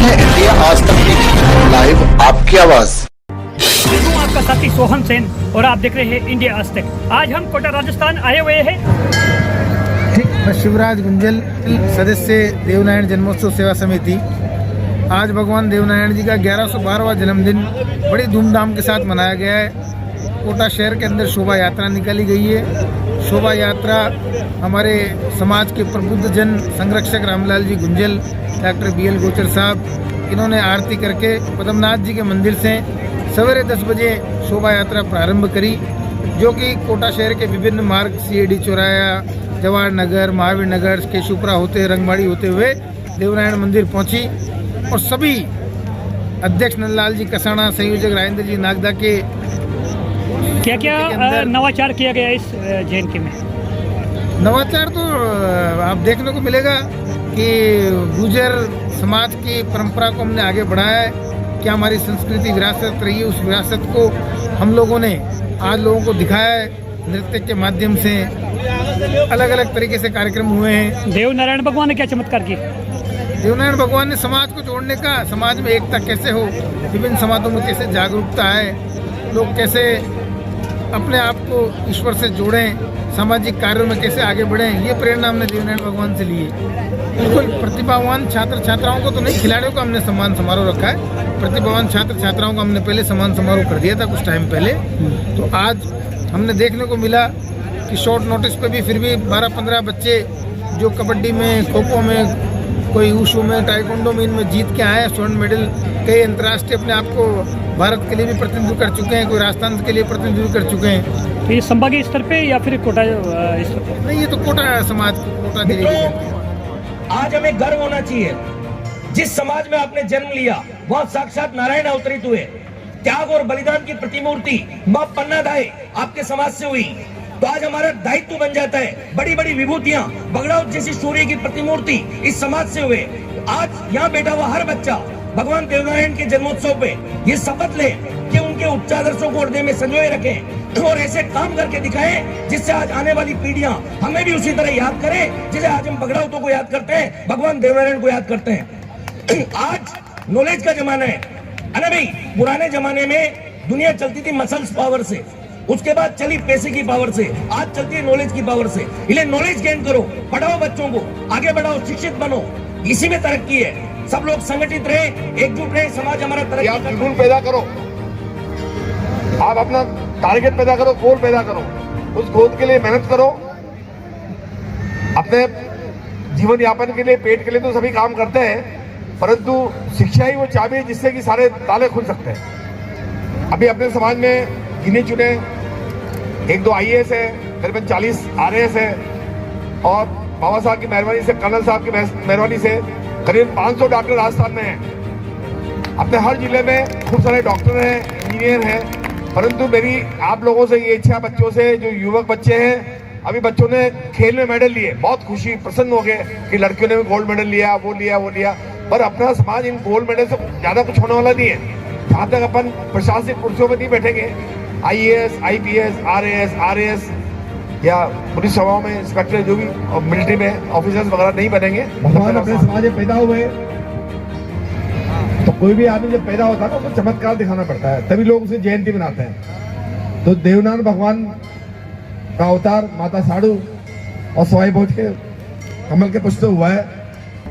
हैं इंडिया आज तक की लाइव आपकी आवाज। मैं हूं आपका साथी सोहन सेन और आप देख रहे हैं इंडिया आज तक। आज हम कोटा राजस्थान आए हुए हैं। मैं शिवराज गुंजल, सदस्य देवनारायण जन्मोत्सव सेवा समिति। आज भगवान देवनारायण जी का 1112वां जन्मदिन बड़ी धूमधाम के साथ मनाया गया है। कोटा शहर के अंदर शोभा यात्रा निकाली गई है। शोभा यात्रा हमारे समाज के प्रबुद्ध जन संरक्षक रामलाल जी गुंजल, डॉक्टर BL गोचर साहब, इन्होंने आरती करके पद्मनाथ जी के मंदिर से सवेरे 10 बजे शोभा यात्रा प्रारंभ करी, जो कि कोटा शहर के विभिन्न मार्ग CAD चौराया, जवाहर नगर, महावीर नगर, केशुपुरा होते रंगबाड़ी होते हुए देवनारायण मंदिर पहुंची और सभी अध्यक्ष नंदलाल जी कसाना, संयोजक राजेंद्र जी नागदा के क्या क्या नवाचार किया गया इस JNK में? नवाचार तो आप देखने को मिलेगा कि गुर्जर समाज की परंपरा को हमने आगे बढ़ाया है। क्या हमारी संस्कृति विरासत रही है, उस विरासत को हम लोगों ने आज लोगों को दिखाया है। नृत्य के माध्यम से अलग अलग तरीके से कार्यक्रम हुए हैं। देवनारायण भगवान ने क्या चमत्कार किया? देवनारायण भगवान ने समाज को जोड़ने का, समाज में एकता कैसे हो, विभिन्न समाजों में कैसे जागरूकता है, लोग कैसे अपने आप को ईश्वर से जोड़ें, सामाजिक कार्यों में कैसे आगे बढ़ें, ये प्रेरणा हमने देवनारायण भगवान से ली है। बिल्कुल प्रतिभावान छात्र छात्राओं को तो नहीं, खिलाड़ियों का हमने सम्मान समारोह रखा है। प्रतिभावान छात्र छात्राओं का हमने पहले सम्मान समारोह कर दिया था कुछ टाइम पहले। तो आज हमने देखने को मिला कि शॉर्ट नोटिस पे भी फिर भी 12-15 बच्चे जो कबड्डी में, खो खो में, कोई वुशु में, टाइकोंडो में, इनमें जीत के आए हैं स्वर्ण मेडल। कई अंतर्राष्ट्रीय अपने आप को भारत के लिए भी प्रतिनिधित्व कर चुके हैं, कोई राजस्थान के लिए प्रतिनिधित्व कर चुके हैं। तो ये संभागीय स्तर पे या फिर कोटा स्तर पे? नहीं, ये तो कोटा समाज, कोटा जिले की। आज हमें गर्व होना चाहिए, जिस समाज में आपने जन्म लिया वहाँ साक्षात नारायण अवतरित हुए। त्याग और बलिदान की प्रतिमूर्ति मां पन्नादाई आपके समाज से हुई, तो आज हमारा दायित्व बन जाता है। बड़ी बड़ी विभूतियां, बगड़ाउत जैसी सूर्य की प्रतिमूर्ति इस समाज से हुए। आज यहाँ बैठा हुआ हर बच्चा भगवान देवनारायण के जन्मोत्सव पे ये शपथ ले कि उनके उच्च आदर्शों को हृदय में संजोए रखें और ऐसे काम करके दिखाएं जिससे आज आने वाली पीढ़ियां हमें भी उसी तरह याद करें जैसे आज हम बगड़ाउतों को याद करते हैं, भगवान देवनारायण को याद करते हैं। आज नॉलेज का जमाना है ना भाई। पुराने जमाने में दुनिया चलती थी मसल्स पावर से, उसके बाद चली पैसे की पावर से, आज चलती है नॉलेज की पावर से। इसलिए नॉलेज गेन करो, पढ़ाओ बच्चों को, आगे बढ़ाओ, शिक्षित बनो, इसी में तरक्की है। सब लोग संगठित रहे, एकजुट रहे, समाज हमारा तरक्की। आप जुनून पैदा करो, आप अपना टारगेट पैदा करो, गोल पैदा करो, उस गोल के लिए मेहनत करो। अपने जीवन यापन के लिए, पेट के लिए तो सभी काम करते हैं, परंतु शिक्षा ही वो चाबी है जिससे कि सारे ताले खुल सकते हैं। अभी अपने समाज में गिने चुने 1-2 IAS है, करीबन 40 RAS है और बाबा साहब की मेहरबानी से, कर्नल साहब की मेहरबानी से करीब 500 डॉक्टर राजस्थान में हैं। अपने हर जिले में खूब सारे डॉक्टर हैं, इंजीनियर हैं। परंतु मेरी आप लोगों से ये इच्छा, बच्चों से, जो युवक बच्चे हैं, अभी बच्चों ने खेल में मेडल लिए, बहुत खुशी, प्रसन्न हो गए कि लड़कियों ने भी गोल्ड मेडल लिया, वो लिया। पर अपना समाज इन गोल्ड मेडल से ज्यादा कुछ होने वाला नहीं है। जहाँ तक अपन प्रशासनिक कुर्सियों पर नहीं बैठेंगे, IAS, IPS, RAS या पुलिस सेवाओं में इंस्पेक्टर, जो भी मिलिट्री में ऑफिसर्स वगैरह नहीं बनेंगे। भगवान अपने समाज में पैदा हुए, तो कोई भी आदमी जब पैदा होता है ना, उसको चमत्कार दिखाना पड़ता है, तभी लोग उसे जयंती मनाते हैं। तो देवनारायण भगवान का अवतार माता साड़ू और सवाई भोज के कमल के पुष्प हुआ है।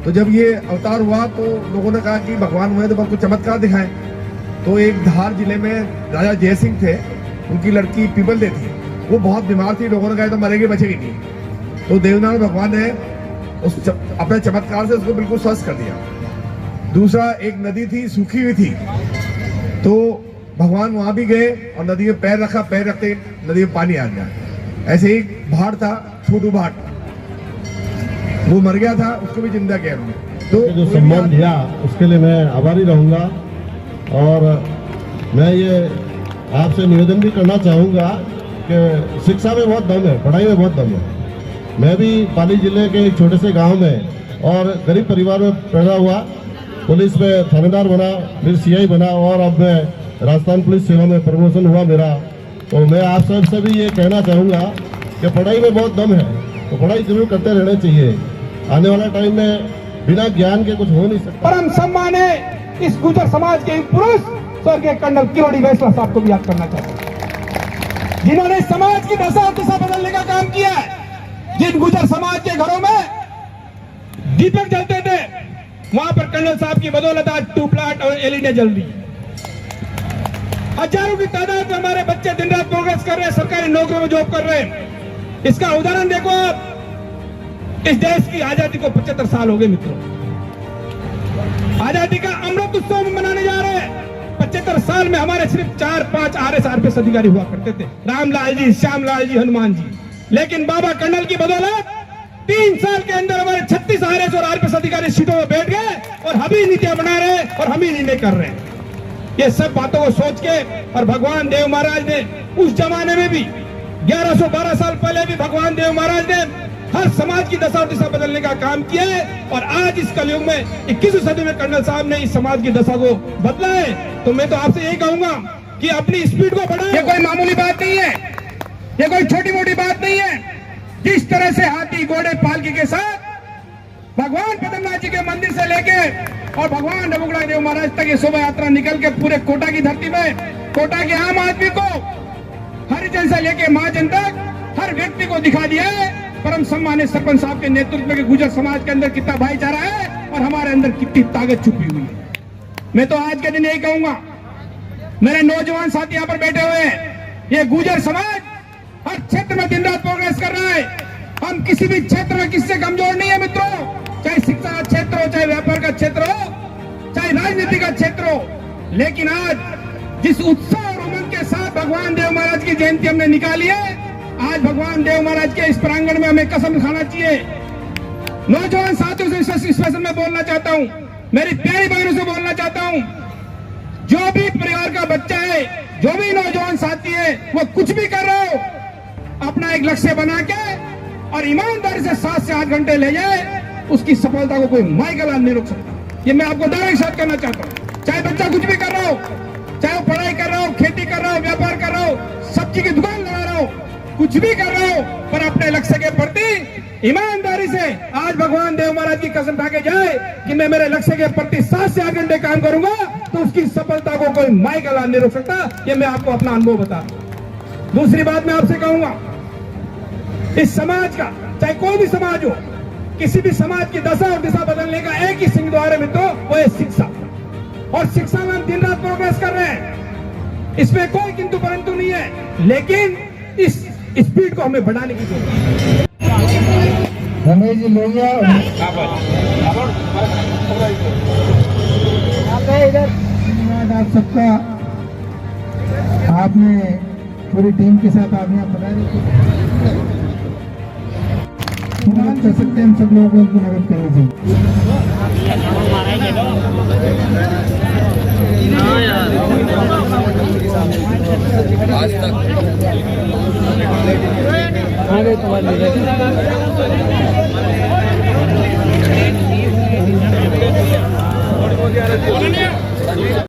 तो जब ये अवतार हुआ तो लोगों ने कहा कि भगवान हुए तो हमको चमत्कार दिखाएं। तो एक धार जिले में राजा जय सिंह थे, उनकी लड़की पीपल दे थी, वो बहुत बीमार थी। लोगों ने कहा तो मरेगी, बचेगी नहीं। तो देवनारायण भगवान ने अपने चमत्कार से उसको बिल्कुल स्वस्थ कर दिया। दूसरा, एक नदी थी, सूखी हुई थी, तो भगवान वहां भी गए और नदी में पैर रखा, पैर रखते नदी में पानी आ गया। ऐसे ही भाट था, छोटू भाट, वो मर गया था, उसको भी जिंदा किया हमने। तो जो सम्मान दिया उसके लिए मैं आभारी रहूंगा। और मैं ये आपसे निवेदन भी करना चाहूँगा कि शिक्षा में बहुत दम है, पढ़ाई में बहुत दम है। मैं भी पाली जिले के एक छोटे से गांव में और गरीब परिवार में पैदा हुआ, पुलिस में थानेदार बना, फिर CI बना और अब मैं राजस्थान पुलिस सेवा में प्रमोशन हुआ मेरा। तो मैं आप सबसे भी ये कहना चाहूँगा कि पढ़ाई में बहुत दम है, तो पढ़ाई जरूर करते रहना चाहिए। आने वाला टाइम में बिना ज्ञान के कुछ हो नहीं सकता। परम सम्माने इस गुजर समाज के पुरुष स्वर्गीय कर्नल किरोड़ी वैश्वा साहब को भी याद करना चाहते हैं, जिन्होंने समाज की दशा और दिशा बदलने का काम किया है। जिन गुजर समाज के घरों में दीपक जलते थे, वहां पर कर्नल साहब की बदौलत आज ट्यूबलाइट और एलईडी जल रही है। हजारों की तादाद में हमारे बच्चे दिन रात प्रोग्रेस कर रहे हैं, सरकारी नौकरियों में जॉब कर रहे हैं। इसका उदाहरण देखो आप, इस देश की आजादी को 75 साल हो गए मित्रों। आजादी का अमृत उत्सव में मनाने जा रहे हैं। 75 साल में हमारे सिर्फ 4-5 RS अधिकारी हुआ करते थे, रामलाल जी, श्यामलाल जी, हनुमान जी। लेकिन बाबा कर्नल की बदौलत 3 साल के अंदर हमारे 36 RS और RPS अधिकारी सीटों में बैठ गए और हम ही नीतियां बना रहे हैं और हम ही निर्णय कर रहे हैं। ये सब बातों को सोच के, और भगवान देव महाराज ने उस जमाने में भी 1112 साल पहले भी भगवान देव महाराज ने हर समाज की दशा और दिशा बदलने का काम किया है। और आज इस कलयुग में 21वीं सदी में कर्नल साहब ने इस समाज की दशा को बदला है। तो मैं तो आपसे यही कहूंगा कि अपनी स्पीड को बढ़ाएं। ये कोई मामूली बात नहीं है, ये कोई छोटी मोटी बात नहीं है। जिस तरह से हाथी घोड़े पालकी के साथ भगवान पद्मनाथ जी के मंदिर से लेके और भगवान रघुनाथ देव महाराज तक ये शोभा यात्रा निकल के पूरे कोटा की धरती में कोटा के आम आदमी को, हरिजन से लेके महाजन तक हर व्यक्ति को दिखा दिया है परम सम्मानित सरपंच साहब के नेतृत्व में गुजर समाज के अंदर कितना भाईचारा है और हमारे अंदर कितनी ताकत छुपी हुई है। मैं तो आज के दिन यही कहूंगा, मेरे नौजवान साथी यहाँ पर बैठे हुए हैं, ये गुजर समाज हर क्षेत्र में दिन रात प्रोग्रेस कर रहा है। हम किसी भी क्षेत्र में किससे कमजोर नहीं है मित्रों, चाहे शिक्षा का क्षेत्र हो, चाहे व्यापार का क्षेत्र हो, चाहे राजनीति का क्षेत्र हो। लेकिन आज जिस उत्साह और उमंग के साथ भगवान देव महाराज की जयंती हमने निकाली है, आज भगवान देव महाराज के इस प्रांगण में हमें कसम खाना चाहिए। नौजवान साथियों से स्पेशल में बोलना चाहता हूं, मेरी प्यारी बहनों से बोलना चाहता हूं, जो भी परिवार का बच्चा है, जो भी नौजवान साथी है, वो कुछ भी कर रहा हो, अपना एक लक्ष्य बना के और ईमानदारी से 7 से 8 घंटे ले जाए, उसकी सफलता को कोई माइकल नहीं रोक सकता। ये मैं आपको दावे के साथ करना चाहता हूँ। चाहे बच्चा कुछ भी कर रहा हो, चाहे वो पढ़ाई कर रहा हो, खेती कर रहा हो, व्यापार कर रहा हो, सब्जी की दुकान लगा रहा हो, कुछ भी कर रहा हो, पर अपने लक्ष्य के प्रति ईमानदारी से आज भगवान देव महाराज की कसम खा के जाए कि मैं मेरे लक्ष्य के प्रति 7 से 8 घंटे काम करूंगा, तो उसकी सफलता को कोई माइकल नहीं रोक सकता। ये मैं आपको अपना अनुभव बता रहा हूं। दूसरी बात मैं आपसे कहूंगा, इस समाज का, चाहे कोई भी समाज हो, किसी भी समाज की दशा और दिशा बदलने का एक ही सिंह द्वार है मित्रों, वो है शिक्षा। और शिक्षा में हम दिन रात प्रोग्रेस कर रहे हैं, इसमें कोई किंतु परंतु नहीं है। लेकिन इस स्पीड को हमें बढ़ाने की जरूरत है। रमेश जी लोहिया धन्यवाद आप सबका, आपने पूरी टीम के साथ आप यहाँ पधारे। कर सकते हैं हम सब लोगों को मदद करनी चाहिए।